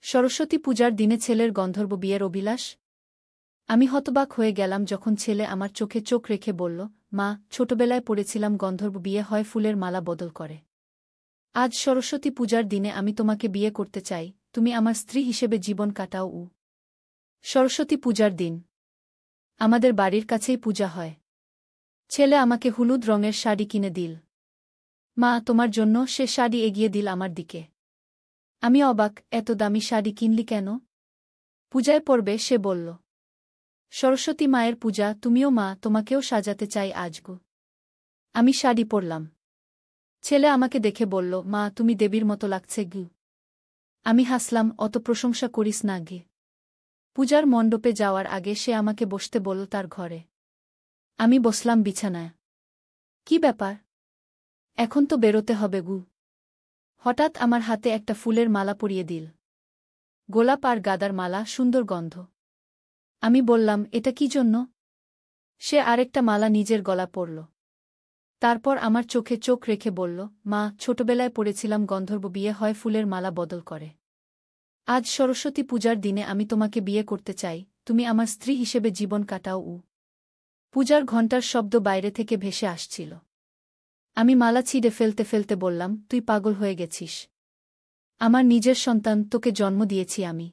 সরস্বতী পূজার দিনে ছেলের গন্ধর্ব বিয়ের অভিলাষ। আমি হতবাক হয়ে গেলাম যখন ছেলে আমার চোখে চোখ রেখে বলল, মা, ছোটবেলায় পড়েছিলাম গন্ধর্ব বিয়ে হয় ফুলের মালা বদল করে। আজ সরস্বতী পূজার দিনে আমি তোমাকে বিয়ে করতে চাই, তুমি আমার স্ত্রী হিসেবে জীবন কাটাও। সরস্বতী পূজার দিন আমাদের বাড়ির কাছেই পূজা হয়। ছেলে আমাকে হলুদ রঙের শাড়ি কিনে দিল। মা, তোমার জন্য সে শাড়ি এগিয়ে দিল আমার দিকে। আমি অবাক, এত দামি শাড়ি কিনলি কেন? পূজায় পড়বে, সে বলল। সরস্বতী মায়ের পূজা, তুমিও মা, তোমাকেও সাজাতে চাই আজগো। আমি শাড়ি পরলাম। ছেলে আমাকে দেখে বলল, মা, তুমি দেবীর মতো লাগছে গু। আমি হাসলাম, অত প্রশংসা করিস না গে। পূজার মণ্ডপে যাওয়ার আগে সে আমাকে বসতে বলল তার ঘরে। আমি বসলাম বিছানায়। কি ব্যাপার? এখন তো বেরোতে হবে গু। হঠাৎ আমার হাতে একটা ফুলের মালা পরিয়ে দিল। গোলাপ আর গাদার মালা, সুন্দর গন্ধ। আমি বললাম, এটা কি জন্য? সে আরেকটা মালা নিজের গলা পরল। তারপর আমার চোখে চোখ রেখে বলল, মা, ছোটবেলায় পড়েছিলাম গন্ধর্ব বিয়ে হয় ফুলের মালা বদল করে। আজ সরস্বতী পূজার দিনে আমি তোমাকে বিয়ে করতে চাই, তুমি আমার স্ত্রী হিসেবে জীবন কাটাও। পূজার ঘণ্টার শব্দ বাইরে থেকে ভেসে আসছিল। আমি মালা ছিঁড়ে ফেলতে ফেলতে বললাম, তুই পাগল হয়ে গেছিস। আমার নিজের সন্তান, তোকে জন্ম দিয়েছি আমি।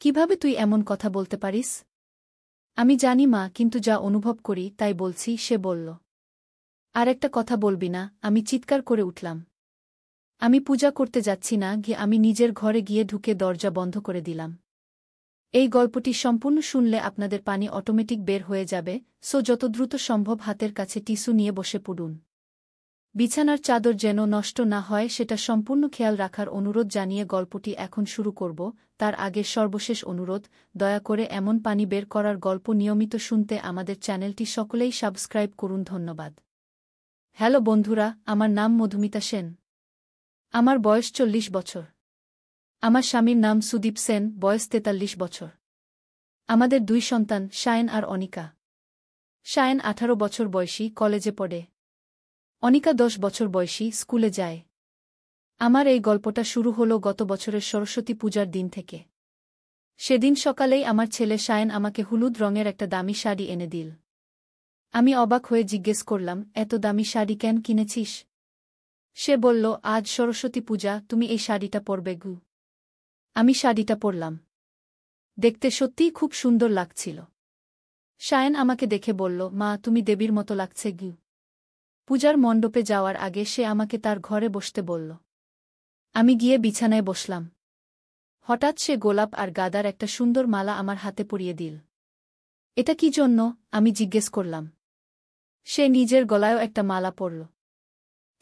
কিভাবে তুই এমন কথা বলতে পারিস? আমি জানি মা, কিন্তু যা অনুভব করি তাই বলছি, সে বলল। আর একটা কথা বলবি না? আমি চিৎকার করে উঠলাম। আমি পূজা করতে যাচ্ছি না গিয়ে আমি নিজের ঘরে গিয়ে ঢুকে দরজা বন্ধ করে দিলাম। এই গল্পটি সম্পূর্ণ শুনলে আপনাদের পানি অটোমেটিক বের হয়ে যাবে, সো যত দ্রুত সম্ভব হাতের কাছে টিস্যু নিয়ে বসে পড়ুন। বিছানার চাদর যেন নষ্ট না হয় সেটা সম্পূর্ণ খেয়াল রাখার অনুরোধ জানিয়ে গল্পটি এখন শুরু করব। তার আগে সর্বশেষ অনুরোধ, দয়া করে এমন পানি বের করার গল্প নিয়মিত শুনতে আমাদের চ্যানেলটি সকলেই সাবস্ক্রাইব করুন। ধন্যবাদ। হ্যালো বন্ধুরা, আমার নাম মধুমিতা সেন। আমার বয়স 40 বছর। আমার স্বামীর নাম সুদীপ সেন, বয়স 43 বছর। আমাদের 2 সন্তান, শায়েন আর অনিকা। শায়েন 18 বছর বয়সী, কলেজে পড়ে। অনিকা 10 বছর বয়সী, স্কুলে যায়। আমার এই গল্পটা শুরু হলো গত বছরের সরস্বতী পূজার দিন থেকে। সেদিন সকালেই আমার ছেলে শায়েন আমাকে হলুদ রঙের একটা দামি শাড়ি এনে দিল। আমি অবাক হয়ে জিজ্ঞেস করলাম, এত দামি শাড়ি কেন কিনেছিস? সে বলল, আজ সরস্বতী পূজা, তুমি এই শাড়িটা পরবে গু। আমি শাড়িটা পরলাম। দেখতে সত্যিই খুব সুন্দর লাগছিল। শায়েন আমাকে দেখে বলল, মা, তুমি দেবীর মতো লাগছে গু। পূজার মণ্ডপে যাওয়ার আগে সে আমাকে তার ঘরে বসতে বলল। আমি গিয়ে বিছানায় বসলাম। হঠাৎ সে গোলাপ আর গাদার একটা সুন্দর মালা আমার হাতে পরিয়ে দিল। এটা কি জন্য? আমি জিজ্ঞেস করলাম। সে নিজের গলায়ও একটা মালা পরল।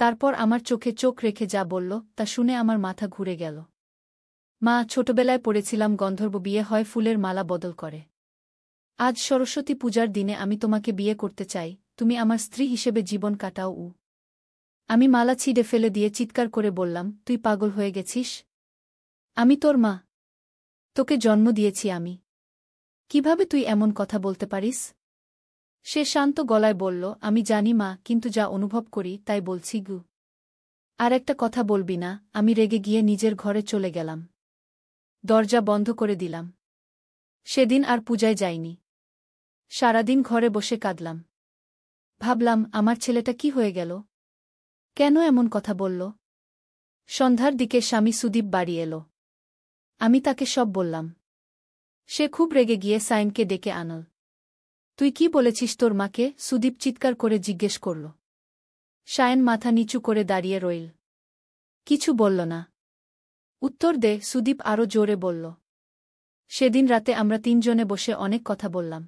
তারপর আমার চোখে চোখ রেখে যা বলল তা শুনে আমার মাথা ঘুরে গেল। মা, ছোটবেলায় পড়েছিলাম গন্ধর্ব বিয়ে হয় ফুলের মালা বদল করে। আজ সরস্বতী পূজার দিনে আমি তোমাকে বিয়ে করতে চাই, তুমি আমার স্ত্রী হিসেবে জীবন কাটাও। আমি মালা ছিঁড়ে ফেলে দিয়ে চিৎকার করে বললাম, তুই পাগল হয়ে গেছিস? আমি তোর মা। তোকে জন্ম দিয়েছি আমি। কিভাবে তুই এমন কথা বলতে পারিস? সে শান্ত গলায় বলল, আমি জানি মা, কিন্তু যা অনুভব করি তাই বলছি গু। আর একটা কথা বলবি না? আমি রেগে গিয়ে নিজের ঘরে চলে গেলাম। দরজা বন্ধ করে দিলাম। সেদিন আর পূজায় যাইনি। সারাদিন ঘরে বসে কাঁদলাম। ভাবলাম, আমার ছেলেটা কি হয়ে গেল? কেন এমন কথা বলল? সন্ধ্যার দিকে স্বামী সুদীপ বাড়ি এলো। আমি তাকে সব বললাম। সে খুব রেগে গিয়ে সাইনকে ডেকে আনল। তুই কি বলেছিস তোর মাকে? সুদীপ চিৎকার করে জিজ্ঞেস করল। শায়েন মাথা নিচু করে দাঁড়িয়ে রইল। কিছু বলল না। উত্তর দে, সুদীপ আরও জোরে বলল। সেদিন রাতে আমরা 3 জনে বসে অনেক কথা বললাম।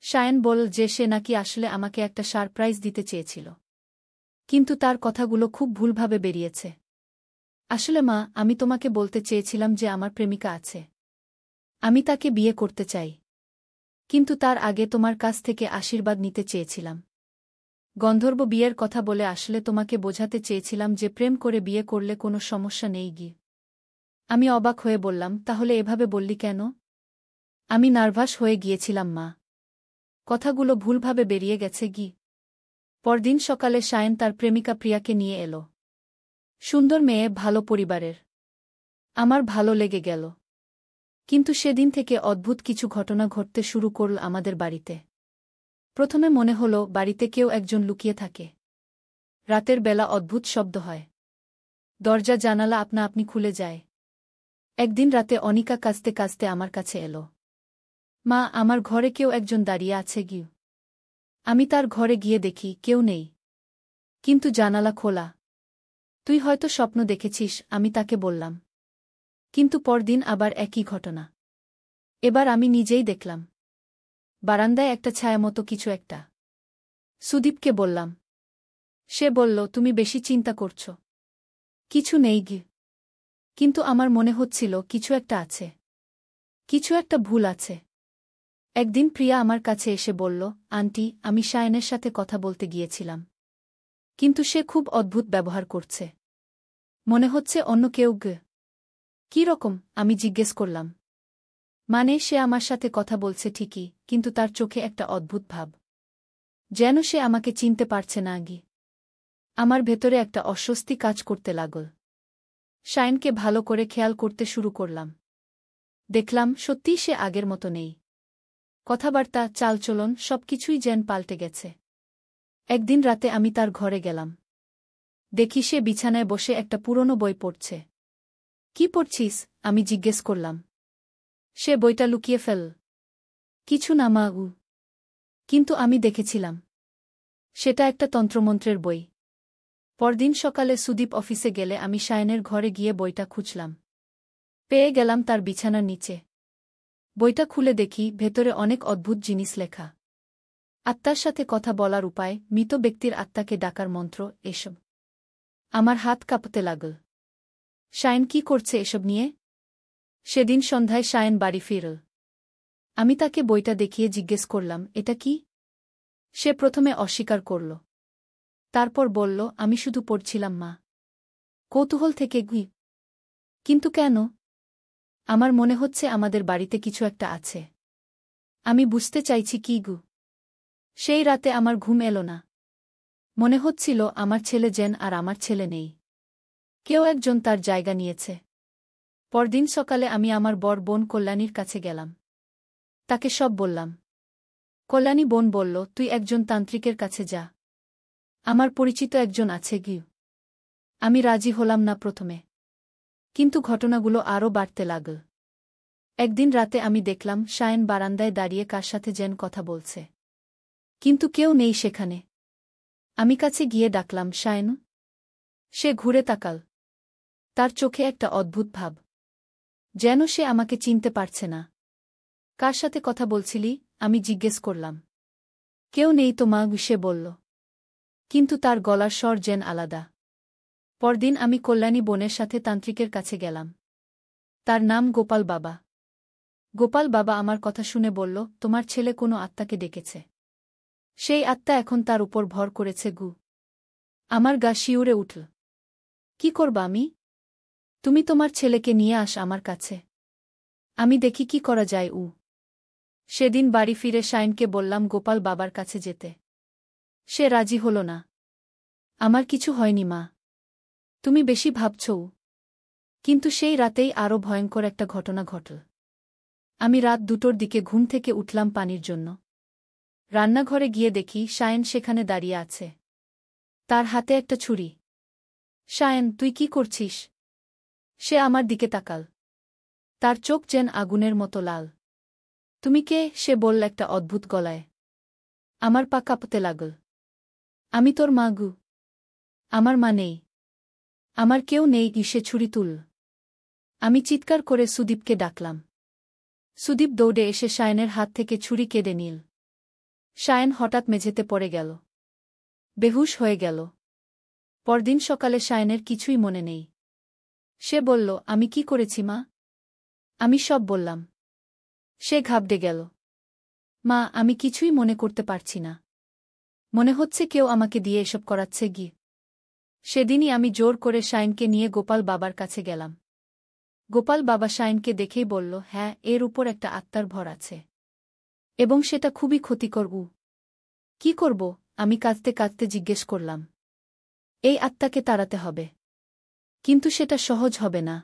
শায়েন বলল যে সে নাকি আসলে আমাকে একটা সারপ্রাইজ দিতে চেয়েছিল। কিন্তু তার কথাগুলো খুব ভুলভাবে বেরিয়েছে। আসলে মা, আমি তোমাকে বলতে চেয়েছিলাম যে আমার প্রেমিকা আছে। আমি তাকে বিয়ে করতে চাই। কিন্তু তার আগে তোমার কাছ থেকে আশীর্বাদ নিতে চেয়েছিলাম। গন্ধর্ব বিয়ের কথা বলে আসলে তোমাকে বোঝাতে চেয়েছিলাম যে প্রেম করে বিয়ে করলে কোনো সমস্যা নেই গি। আমি অবাক হয়ে বললাম, তাহলে এভাবে বললি কেন? আমি নার্ভাস হয়ে গিয়েছিলাম মা। কথাগুলো ভুলভাবে বেরিয়ে গেছে গি। পরদিন সকালে শায়েন তার প্রেমিকা প্রিয়াকে নিয়ে এলো। সুন্দর মেয়ে, ভালো পরিবারের। আমার ভালো লেগে গেল। কিন্তু সেদিন থেকে অদ্ভুত কিছু ঘটনা ঘটতে শুরু করল আমাদের বাড়িতে। প্রথমে মনে হল বাড়িতে কেউ একজন লুকিয়ে থাকে। রাতের বেলা অদ্ভুত শব্দ হয়। দরজা জানালা আপনা আপনি খুলে যায়। একদিন রাতে অনিকা কাঁদতে কাঁদতে আমার কাছে এলো। মা, আমার ঘরে কেউ একজন দাঁড়িয়ে আছে গিয়ে। আমি তার ঘরে গিয়ে দেখি কেউ নেই, কিন্তু জানালা খোলা। তুই হয়তো স্বপ্ন দেখেছিস, আমি তাকে বললাম। কিন্তু পরদিন আবার একই ঘটনা। এবার আমি নিজেই দেখলাম বারান্দায় একটা ছায়ামতো কিছু একটা। সুদীপকে বললাম। সে বলল, তুমি বেশি চিন্তা করছ, কিছু নেই গি। কিন্তু আমার মনে হচ্ছিল কিছু একটা আছে, কিছু একটা ভুল আছে। একদিন প্রিয়া আমার কাছে এসে বলল, আন্টি, আমি সায়নের সাথে কথা বলতে গিয়েছিলাম, কিন্তু সে খুব অদ্ভুত ব্যবহার করছে। মনে হচ্ছে অন্য কেউ গে। কী রকম? আমি জিজ্ঞেস করলাম। মানে, সে আমার সাথে কথা বলছে ঠিকই, কিন্তু তার চোখে একটা অদ্ভুত ভাব, যেন সে আমাকে চিনতে পারছে না গি। আমার ভেতরে একটা অস্বস্তি কাজ করতে লাগল। শাইনকে ভালো করে খেয়াল করতে শুরু করলাম। দেখলাম সত্যিই সে আগের মতো নেই। কথাবার্তা, চালচলন সবকিছুই যেন পাল্টে গেছে। একদিন রাতে আমি তার ঘরে গেলাম। দেখি সে বিছানায় বসে একটা পুরনো বই পড়ছে। কি পড়ছিস? আমি জিজ্ঞেস করলাম। সে বইটা লুকিয়ে ফেল। কিছু না মা। কিন্তু আমি দেখেছিলাম সেটা একটা তন্ত্রমন্ত্রের বই। পরদিন সকালে সুদীপ অফিসে গেলে আমি শায়নের ঘরে গিয়ে বইটা খুঁজলাম। পেয়ে গেলাম তার বিছানার নিচে। বইটা খুলে দেখি ভেতরে অনেক অদ্ভুত জিনিস লেখা। আত্মার সাথে কথা বলার উপায়, মৃত ব্যক্তির আত্মাকে ডাকার মন্ত্র, এসব। আমার হাত কাঁপতে লাগল। শায়ন কি করছে এসব নিয়ে? সেদিন সন্ধ্যায় শায়ন বাড়ি ফিরল। আমি তাকে বইটা দেখিয়ে জিজ্ঞেস করলাম, এটা কি? সে প্রথমে অস্বীকার করল। তারপর বলল, আমি শুধু পড়ছিলাম মা, কৌতূহল থেকে গুই। কিন্তু কেন? আমার মনে হচ্ছে আমাদের বাড়িতে কিছু একটা আছে। আমি বুঝতে চাইছি কি গু। সেই রাতে আমার ঘুম এলো না। মনে হচ্ছিল আমার ছেলে যেন আর আমার ছেলে নেই। কেউ একজন তার জায়গা নিয়েছে। পরদিন সকালে আমি আমার বর বোন কল্যাণীর কাছে গেলাম। তাকে সব বললাম। কল্যাণী বোন বলল, তুই একজন তান্ত্রিকের কাছে যা, আমার পরিচিত একজন আছে গিয়ে। আমি রাজি হলাম না প্রথমে, কিন্তু ঘটনাগুলো আরও বাড়তে লাগল। একদিন রাতে আমি দেখলাম শায়ন বারান্দায় দাঁড়িয়ে কার সাথে যেন কথা বলছে, কিন্তু কেউ নেই সেখানে। আমি কাছে গিয়ে ডাকলাম, শায়ন। সে ঘুরে তাকাল। তার চোখে একটা অদ্ভুত ভাব, যেন সে আমাকে চিনতে পারছে না। কার সাথে কথা বলছিলি? আমি জিজ্ঞেস করলাম। কেউ নেই তো মা, সে বলল। কিন্তু তার গলার স্বর যেন আলাদা। পরদিন আমি কল্যাণী বোনের সাথে তান্ত্রিকের কাছে গেলাম। তার নাম গোপাল বাবা। গোপাল বাবা আমার কথা শুনে বলল, তোমার ছেলে কোনো আত্মাকে ডেকেছে। সেই আত্মা এখন তার উপর ভর করেছে গু। আমার গা শিউরে উঠল। কি করবা আমি? তুমি তোমার ছেলেকে নিয়ে আস আমার কাছে, আমি দেখি কি করা যায়। সেদিন বাড়ি ফিরে শায়নকে বললাম গোপাল বাবার কাছে যেতে। সে রাজি হল না। আমার কিছু হয়নি মা, তুমি বেশি ভাবছ। কিন্তু সেই রাতেই আরও ভয়ঙ্কর একটা ঘটনা ঘটল। আমি রাত 2টোর দিকে ঘুম থেকে উঠলাম পানির জন্য। রান্নাঘরে গিয়ে দেখি শায়ন সেখানে দাঁড়িয়ে আছে। তার হাতে একটা ছুরি। শায়ন, তুই কি করছিস? সে আমার দিকে তাকাল। তার চোখ যেন আগুনের মতো লাল। তুমি কে? সে বলল একটা অদ্ভুত গলায়। আমার পা কাঁপতে লাগল। আমি তোর মা গু। আমার মা নেই, আমার কেউ নেই। সে ছুরি তুল। আমি চিৎকার করে সুদীপকে ডাকলাম। সুদীপ দৌড়ে এসে শায়নের হাত থেকে ছুরি কেড়ে নিল। শায়ন হঠাৎ মেঝেতে পড়ে গেল, বেহুশ হয়ে গেল। পরদিন সকালে শায়নের কিছুই মনে নেই। সে বলল, আমি কি করেছি মা? আমি সব বললাম। সে ঘাবড়ে গেল। মা, আমি কিছুই মনে করতে পারছি না। মনে হচ্ছে কেউ আমাকে দিয়ে এসব করাচ্ছে গি। সেদিনই আমি জোর করে শায়নকে নিয়ে গোপাল বাবার কাছে গেলাম। গোপাল বাবা শায়নকে দেখেই বলল, হ্যাঁ, এর উপর একটা আত্মার ভর আছে, এবং সেটা খুবই ক্ষতিকর। কি করব? আমি কাঁদতে কাঁদতে জিজ্ঞেস করলাম। এই আত্মাকে তাড়াতে হবে, কিন্তু সেটা সহজ হবে না।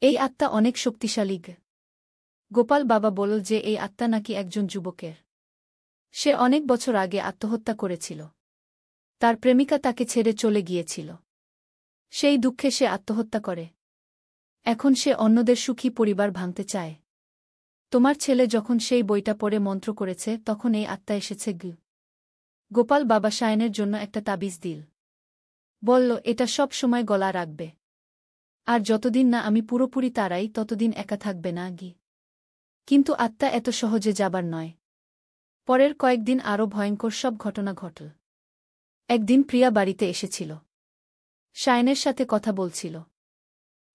এই আত্মা অনেক শক্তিশালী। গোপাল বাবা বলল যে এই আত্মা নাকি একজন যুবকের। সে অনেক বছর আগে আত্মহত্যা করেছিল। তার প্রেমিকা তাকে ছেড়ে চলে গিয়েছিল। সেই দুঃখে সে আত্মহত্যা করে। এখন সে অন্যদের সুখী পরিবার ভাঙতে চায়। তোমার ছেলে যখন সেই বইটা পড়ে মন্ত্র করেছে তখন এই আত্মা এসেছে। গোপাল বাবা সায়নের জন্য একটা তাবিজ দিল। বলল, এটা সব সময় গলা রাখবে। আর যতদিন না আমি পুরোপুরি তারাই ততদিন একা থাকবে না। কিন্তু আত্মা এত সহজে যাবার নয়। পরের কয়েকদিন আরও ভয়ঙ্কর সব ঘটনা ঘটল। একদিন প্রিয়া বাড়িতে এসেছিল। সায়নের সাথে কথা বলছিল।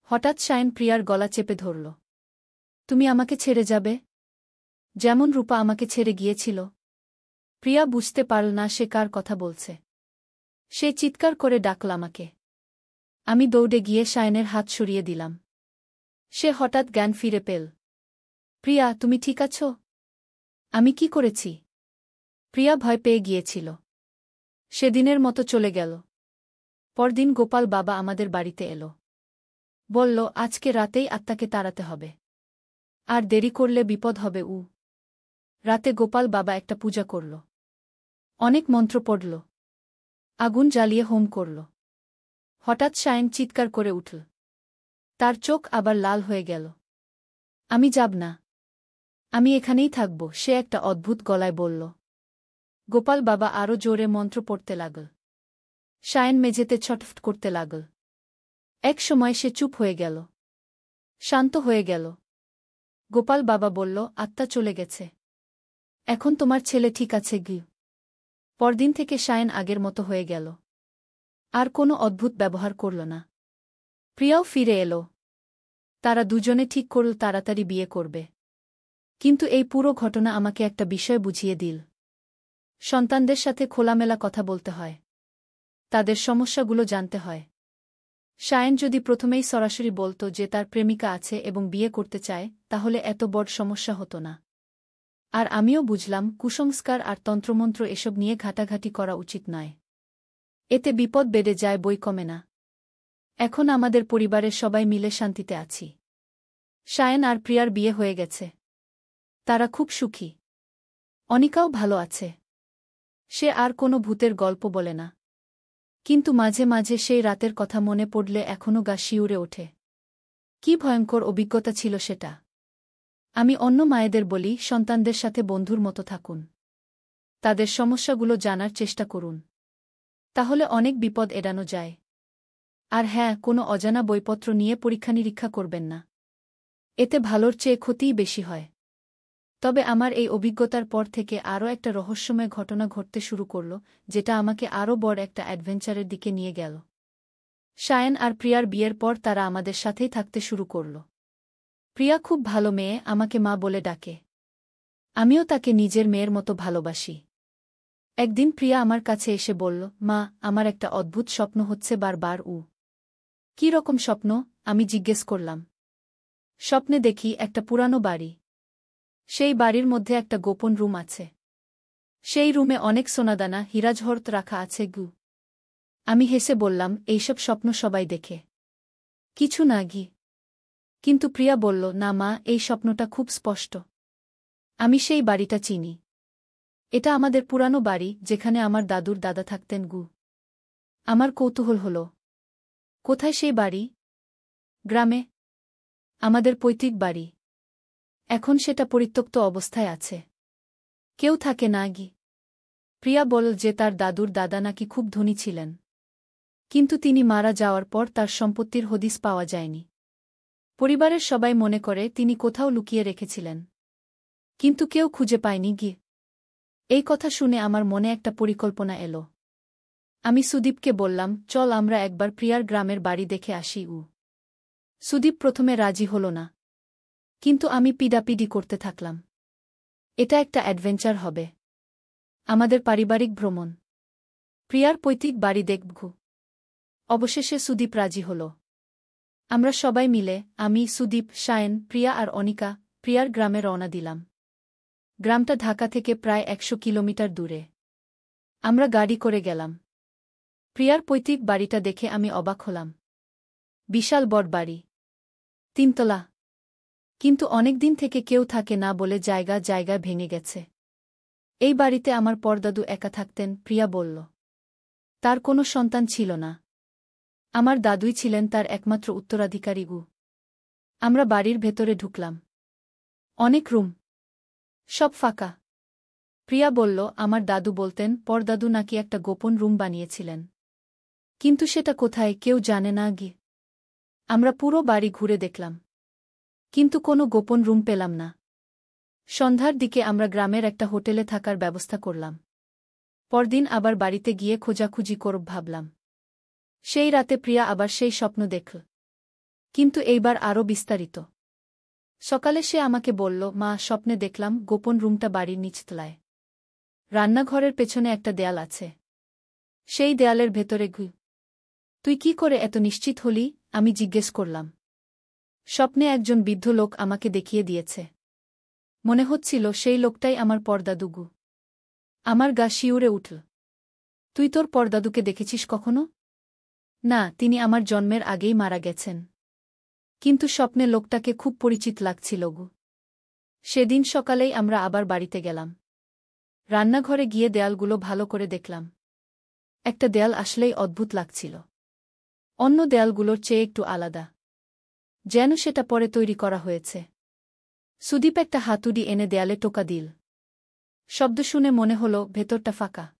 হঠাৎ সায়ন প্রিয়ার গলা চেপে ধরল। তুমি আমাকে ছেড়ে যাবে? যেমন রূপা আমাকে ছেড়ে গিয়েছিল। প্রিয়া বুঝতে পারল না সে কার কথা বলছে। সে চিৎকার করে ডাকল আমাকে। আমি দৌড়ে গিয়ে সায়নের হাত সরিয়ে দিলাম। সে হঠাৎ জ্ঞান ফিরে পেল। প্রিয়া, তুমি ঠিক আছো? আমি কি করেছি? প্রিয়া ভয় পেয়ে গিয়েছিল। সেদিনের মতো চলে গেল। পরদিন গোপাল বাবা আমাদের বাড়িতে এলো। বলল, আজকে রাতেই আত্মাকে তাড়াতে হবে। আর দেরি করলে বিপদ হবে। রাতে গোপাল বাবা একটা পূজা করল। অনেক মন্ত্র পড়ল। আগুন জ্বালিয়ে হোম করল। হঠাৎ সায়ন চিৎকার করে উঠল। তার চোখ আবার লাল হয়ে গেল। আমি যাব না। আমি এখানেই থাকব, সে একটা অদ্ভুত গলায় বলল। গোপাল বাবা আরও জোরে মন্ত্র পড়তে লাগল। সায়ন মেঝেতে ছটফট করতে লাগল। এক সময় সে চুপ হয়ে গেল। শান্ত হয়ে গেল। গোপাল বাবা বলল, আত্মা চলে গেছে। এখন তোমার ছেলে ঠিক আছে। পরদিন থেকে সায়ন আগের মতো হয়ে গেল। আর কোনো অদ্ভুত ব্যবহার করল না। প্রিয়াও ফিরে এলো। তারা দুজনে ঠিক করল তাড়াতাড়ি বিয়ে করবে। কিন্তু এই পুরো ঘটনা আমাকে একটা বিষয় বুঝিয়ে দিল। সন্তানদের সাথে খোলামেলা কথা বলতে হয়। তাদের সমস্যাগুলো জানতে হয়। সায়ন যদি প্রথমেই সরাসরি বলত যে তার প্রেমিকা আছে এবং বিয়ে করতে চায়, তাহলে এত বড় সমস্যা হতো না। আর আমিও বুঝলাম কুসংস্কার আর তন্ত্রমন্ত্র এসব নিয়ে ঘাটাঘাটি করা উচিত নয়। এতে বিপদ বেড়ে যায়, বই কমে না। এখন আমাদের পরিবারের সবাই মিলে শান্তিতে আছি। সায়ন আর প্রিয়ার বিয়ে হয়ে গেছে। তারা খুব সুখী। অনিকাও ভালো আছে। সে আর কোনো ভূতের গল্প বলে না। কিন্তু মাঝে মাঝে সেই রাতের কথা মনে পড়লে এখনও গা শিউরে ওঠে। কি ভয়ঙ্কর অভিজ্ঞতা ছিল সেটা। আমি অন্য মায়েদের বলি, সন্তানদের সাথে বন্ধুর মতো থাকুন। তাদের সমস্যাগুলো জানার চেষ্টা করুন। তাহলে অনেক বিপদ এড়ানো যায়। আর হ্যাঁ, কোনো অজানা বইপত্র নিয়ে পরীক্ষা-নিরীক্ষা করবেন না। এতে ভালোর চেয়ে ক্ষতিই বেশি হয়। তবে আমার এই অভিজ্ঞতার পর থেকে আরও একটা রহস্যময় ঘটনা ঘটতে শুরু করল, যেটা আমাকে আরও বড় একটা অ্যাডভেঞ্চারের দিকে নিয়ে গেল। সায়ন আর প্রিয়ার বিয়ের পর তারা আমাদের সাথেই থাকতে শুরু করল। প্রিয়া খুব ভালো মেয়ে, আমাকে মা বলে ডাকে। আমিও তাকে নিজের মেয়ের মতো ভালোবাসি। একদিন প্রিয়া আমার কাছে এসে বলল, মা, আমার একটা অদ্ভুত স্বপ্ন হচ্ছে বারবার। কী রকম স্বপ্ন? আমি জিজ্ঞেস করলাম। স্বপ্নে দেখি একটা পুরানো বাড়ি। সেই বাড়ির মধ্যে একটা গোপন রুম আছে। সেই রুমে অনেক সোনাদানা, হীরাজহরত রাখা আছে। আমি হেসে বললাম, এইসব স্বপ্ন সবাই দেখে। কিছু না। কিন্তু প্রিয়া বলল, না মা, এই স্বপ্নটা খুব স্পষ্ট। আমি সেই বাড়িটা চিনি। এটা আমাদের পুরানো বাড়ি, যেখানে আমার দাদুর দাদা থাকতেন। আমার কৌতূহল হল, কোথায় সেই বাড়ি? গ্রামে। আমাদের পৈতৃক বাড়ি। এখন সেটা পরিত্যক্ত অবস্থায় আছে। কেউ থাকে না। প্রিয়া বলল যে তার দাদুর দাদা নাকি খুব ধনী ছিলেন। কিন্তু তিনি মারা যাওয়ার পর তার সম্পত্তির হদিস পাওয়া যায়নি। পরিবারের সবাই মনে করে তিনি কোথাও লুকিয়ে রেখেছিলেন। কিন্তু কেউ খুঁজে পায়নি। এই কথা শুনে আমার মনে একটা পরিকল্পনা এলো। আমি সুদীপকে বললাম, চল আমরা একবার প্রিয়ার গ্রামের বাড়ি দেখে আসি। সুদীপ প্রথমে রাজি হল না। কিন্তু আমি পিডাপিডি করতে থাকলাম। এটা একটা অ্যাডভেঞ্চার হবে। আমাদের পারিবারিক ভ্রমণ। প্রিয়ার পৈতৃক বাড়ি দেখব। অবশেষে সুদীপ রাজি হল। আমরা সবাই মিলে, আমি, সুদীপ, সায়ন, প্রিয়া আর অনিকা, প্রিয়ার গ্রামে রওনা দিলাম। গ্রামটা ঢাকা থেকে প্রায় 100 কিলোমিটার দূরে। আমরা গাড়ি করে গেলাম। প্রিয়ার পৈতৃক বাড়িটা দেখে আমি অবাক হলাম। বিশাল বড় বাড়ি। তিনতলা। কিন্তু অনেক দিন থেকে কেউ থাকে না বলে জায়গায় ভেঙে গেছে। এই বাড়িতে আমার পরদাদু একা থাকতেন, প্রিয়া বলল। তার কোনো সন্তান ছিল না। আমার দাদুই ছিলেন তার একমাত্র উত্তরাধিকারী। আমরা বাড়ির ভেতরে ঢুকলাম। অনেক রুম, সব ফাঁকা। প্রিয়া বলল, আমার দাদু বলতেন পরদাদু নাকি একটা গোপন রুম বানিয়েছিলেন। কিন্তু সেটা কোথায় কেউ জানে না। আমরা পুরো বাড়ি ঘুরে দেখলাম, কিন্তু কোনো গোপন রুম পেলাম না। সন্ধ্যার দিকে আমরা গ্রামের একটা হোটেলে থাকার ব্যবস্থা করলাম। পরদিন আবার বাড়িতে গিয়ে খোঁজাখুঁজি করব ভাবলাম। সেই রাতে প্রিয়া আবার সেই স্বপ্ন দেখল, কিন্তু এইবার আরও বিস্তারিত। সকালে সে আমাকে বলল, মা, স্বপ্নে দেখলাম গোপন রুমটা বাড়ির নিচতলায়। রান্নাঘরের পেছনে একটা দেয়াল আছে। সেই দেয়ালের ভেতরে তুই কি করে এত নিশ্চিত হলি? আমি জিজ্ঞেস করলাম। স্বপ্নে একজন বৃদ্ধ লোক আমাকে দেখিয়ে দিয়েছে। মনে হচ্ছিল সেই লোকটাই আমার পরদাদু। আমার গা শিউরে উঠল। তুই তোর পরদাদুকে দেখেছিস কখনো? না, তিনি আমার জন্মের আগেই মারা গেছেন। কিন্তু স্বপ্নে লোকটাকে খুব পরিচিত লাগছিল। সেদিন সকালেই আমরা আবার বাড়িতে গেলাম। রান্নাঘরে গিয়ে দেয়ালগুলো ভালো করে দেখলাম। একটা দেয়াল আসলেই অদ্ভুত লাগছিল। অন্য দেয়ালগুলোর চেয়ে একটু আলাদা, যেন সেটা পরে তৈরি করা হয়েছে। সুদীপ একটা হাতুড়ি এনে দেয়ালে টোকা দিল। শব্দ শুনে মনে হল ভেতরটা ফাঁকা।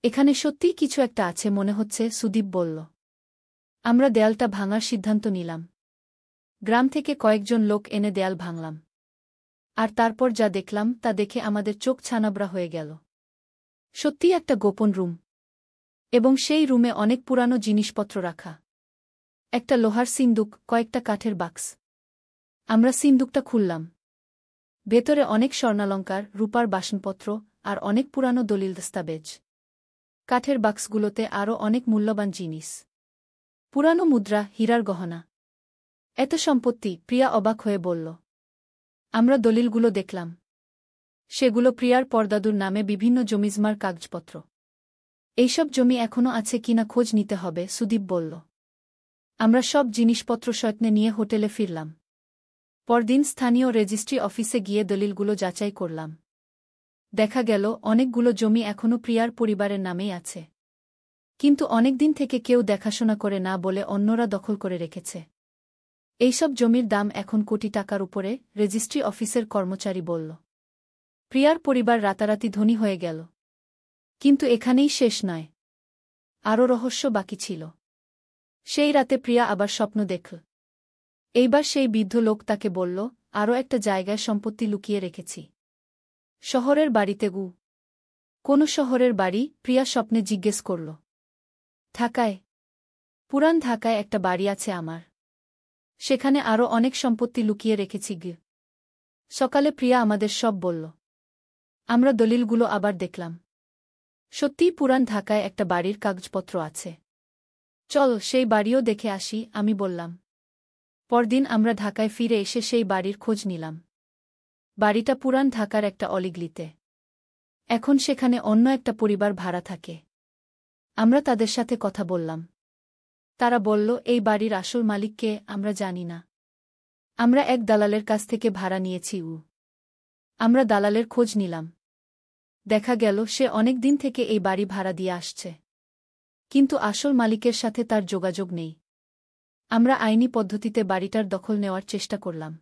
এখানে সত্যিই কিছু একটা আছে মনে হচ্ছে, সুদীপ বলল। আমরা দেয়ালটা ভাঙার সিদ্ধান্ত নিলাম। গ্রাম থেকে কয়েকজন লোক এনে দেয়াল ভাঙলাম। আর তারপর যা দেখলাম তা দেখে আমাদের চোখ ছানাবড়া হয়ে গেল। সত্যিই একটা গোপন রুম। এবং সেই রুমে অনেক পুরানো জিনিসপত্র রাখা। একটা লোহার সিন্দুক, কয়েকটা কাঠের বাক্স। আমরা সিন্দুকটা খুললাম। ভেতরে অনেক স্বর্ণালঙ্কার, রূপার বাসনপত্র আর অনেক পুরানো দলিল দস্তাবেজ। কাঠের বাক্সগুলোতে আরও অনেক মূল্যবান জিনিস। পুরানো মুদ্রা, হীরার গহনা। এত সম্পত্তি! প্রিয়া অবাক হয়ে বলল। আমরা দলিলগুলো দেখলাম। সেগুলো প্রিয়ার পরদাদুর নামে বিভিন্ন জমিজমার কাগজপত্র। এইসব জমি এখনও আছে কিনা খোঁজ নিতে হবে, সুদীপ বলল। আমরা সব জিনিসপত্র সয়ত্নে নিয়ে হোটেলে ফিরলাম। পরদিন স্থানীয় রেজিস্ট্রি অফিসে গিয়ে দলিলগুলো যাচাই করলাম। দেখা গেল অনেকগুলো জমি এখনও প্রিয়ার পরিবারের নামেই আছে। কিন্তু অনেকদিন থেকে কেউ দেখাশোনা করে না বলে অন্যরা দখল করে রেখেছে। এইসব জমির দাম এখন কোটি টাকার উপরে, রেজিস্ট্রি অফিসের কর্মচারী বলল। প্রিয়ার পরিবার রাতারাতি ধনী হয়ে গেল। কিন্তু এখানেই শেষ নয়। আরও রহস্য বাকি ছিল। সেই রাতে প্রিয়া আবার স্বপ্ন দেখল। এইবার সেই বৃদ্ধ লোক তাকে বলল, আরও একটা জায়গায় সম্পত্তি লুকিয়ে রেখেছি। শহরের বাড়িতে। কোন শহরের বাড়ি? প্রিয়া স্বপ্নে জিজ্ঞেস করল। ঢাকায়। পুরান ঢাকায় একটা বাড়ি আছে আমার। সেখানে আরও অনেক সম্পত্তি লুকিয়ে রেখেছি। সকালে প্রিয়া আমাদের সব বলল। আমরা দলিলগুলো আবার দেখলাম। সত্যিই পুরান ঢাকায় একটা বাড়ির কাগজপত্র আছে। চল সেই বাড়িও দেখে আসি, আমি বললাম। পরদিন আমরা ঢাকায় ফিরে এসে সেই বাড়ির খোঁজ নিলাম। বাড়িটা পুরান ঢাকার একটা অলিগলিতে। এখন সেখানে অন্য একটা পরিবার ভাড়া থাকে। আমরা তাদের সাথে কথা বললাম। তারা বলল, এই বাড়ির আসল মালিককে আমরা জানি না। আমরা এক দালালের কাছ থেকে ভাড়া নিয়েছি। আমরা দালালের খোঁজ নিলাম। দেখা গেল সে অনেক দিন থেকে এই বাড়ি ভাড়া দিয়ে আসছে। কিন্তু আসল মালিকের সাথে তার যোগাযোগ নেই। আমরা আইনি পদ্ধতিতে বাড়িটার দখল নেওয়ার চেষ্টা করলাম।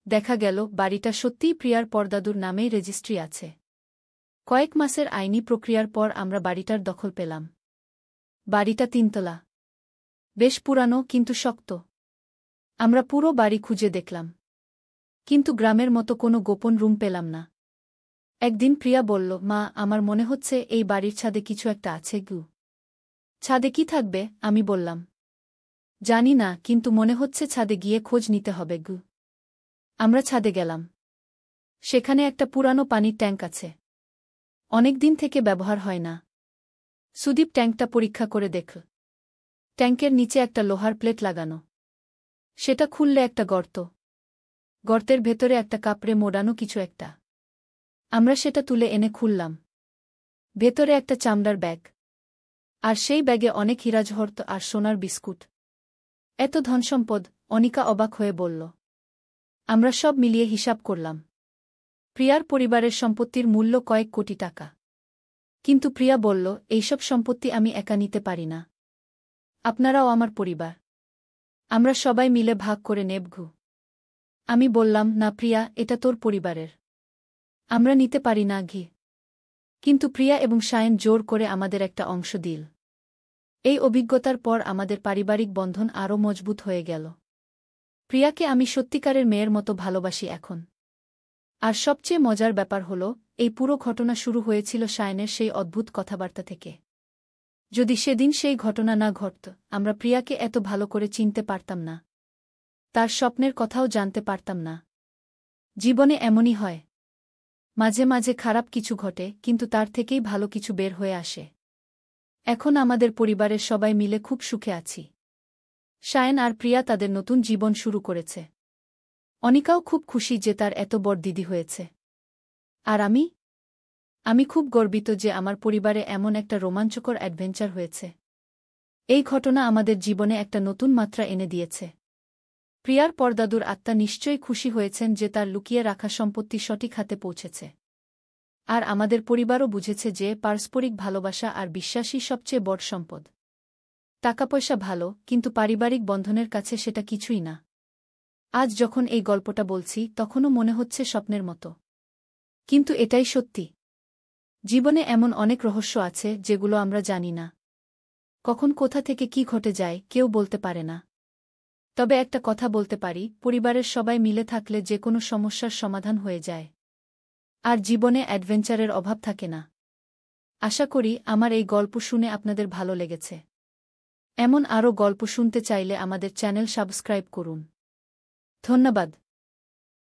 দেখা গেল বাড়িটা সত্যিই প্রিয়ার পরদাদুর নামেই রেজিস্ট্রি আছে। কয়েক মাসের আইনি প্রক্রিয়ার পর আমরা বাড়িটার দখল পেলাম। বাড়িটা তিনতলা। বেশ পুরানো কিন্তু শক্ত। আমরা পুরো বাড়ি খুঁজে দেখলাম। কিন্তু গ্রামের মতো কোনো গোপন রুম পেলাম না। একদিন প্রিয়া বলল, মা, আমার মনে হচ্ছে এই বাড়ির ছাদে কিছু একটা আছে। ছাদে কি থাকবে? আমি বললাম। জানি না, কিন্তু মনে হচ্ছে ছাদে গিয়ে খোঁজ নিতে হবে। আমরা ছাদে গেলাম। সেখানে একটা পুরানো পানির ট্যাঙ্ক আছে। অনেক দিন থেকে ব্যবহার হয় না। সুদীপ ট্যাঙ্কটা পরীক্ষা করে দেখল। ট্যাঙ্কের নিচে একটা লোহার প্লেট লাগানো। সেটা খুললে একটা গর্ত। গর্তের ভেতরে একটা কাপড়ে মোড়ানো কিছু একটা। আমরা সেটা তুলে এনে খুললাম। ভেতরে একটা চামড়ার ব্যাগ। আর সেই ব্যাগে অনেক হীরাজহরত আর সোনার বিস্কুট। এত ধনসম্পদ! অনিকা অবাক হয়ে বলল। আমরা সব মিলিয়ে হিসাব করলাম। প্রিয়ার পরিবারের সম্পত্তির মূল্য কয়েক কোটি টাকা। কিন্তু প্রিয়া বলল, এইসব সম্পত্তি আমি একা নিতে পারি না। আপনারাও আমার পরিবার। আমরা সবাই মিলে ভাগ করে নেবঘু। আমি বললাম, না প্রিয়া, এটা তোর পরিবারের। আমরা নিতে পারি না ঘি। কিন্তু প্রিয়া এবং সায়েন জোর করে আমাদের একটা অংশ দিল। এই অভিজ্ঞতার পর আমাদের পারিবারিক বন্ধন আরও মজবুত হয়ে গেল। প্রিয়াকে আমি সত্যিকারের মেয়ের মতো ভালোবাসি এখন। আর সবচেয়ে মজার ব্যাপার হল, এই পুরো ঘটনা শুরু হয়েছিল সায়েনের সেই অদ্ভুত কথাবার্তা থেকে। যদি সেদিন সেই ঘটনা না ঘটত, আমরা প্রিয়াকে এত ভালো করে চিনতে পারতাম না। তার স্বপ্নের কথাও জানতে পারতাম না। জীবনে এমনই হয়। মাঝে মাঝে খারাপ কিছু ঘটে, কিন্তু তার থেকেই ভালো কিছু বের হয়ে আসে। এখন আমাদের পরিবারের সবাই মিলে খুব সুখে আছি। সায়েন আর প্রিয়া তাদের নতুন জীবন শুরু করেছে। অনিকাও খুব খুশি যে তার এত বড় দিদি হয়েছে। আর আমি খুব গর্বিত যে আমার পরিবারে এমন একটা রোমাঞ্চকর অ্যাডভেঞ্চার হয়েছে। এই ঘটনা আমাদের জীবনে একটা নতুন মাত্রা এনে দিয়েছে। প্রিয়ার পরদাদুর আত্মা নিশ্চয়ই খুশি হয়েছেন যে তার লুকিয়ে রাখা সম্পত্তি সঠিক হাতে পৌঁছেছে। আর আমাদের পরিবারও বুঝেছে যে পারস্পরিক ভালোবাসা আর বিশ্বাসই সবচেয়ে বড় সম্পদ। টাকাপয়সা ভালো, কিন্তু পারিবারিক বন্ধনের কাছে সেটা কিছুই না। আজ যখন এই গল্পটা বলছি তখনও মনে হচ্ছে স্বপ্নের মতো। কিন্তু এটাই সত্যি। জীবনে এমন অনেক রহস্য আছে যেগুলো আমরা জানি না। কখন কোথা থেকে কি ঘটে যায় কেউ বলতে পারে না। তবে একটা কথা বলতে পারি, পরিবারের সবাই মিলে থাকলে যে কোনো সমস্যার সমাধান হয়ে যায়। আর জীবনে অ্যাডভেঞ্চারের অভাব থাকে না। আশা করি আমার এই গল্প শুনে আপনাদের ভালো লেগেছে। এমন আরও গল্প শুনতে চাইলে আমাদের চ্যানেল সাবস্ক্রাইব করুন। ধন্যবাদ।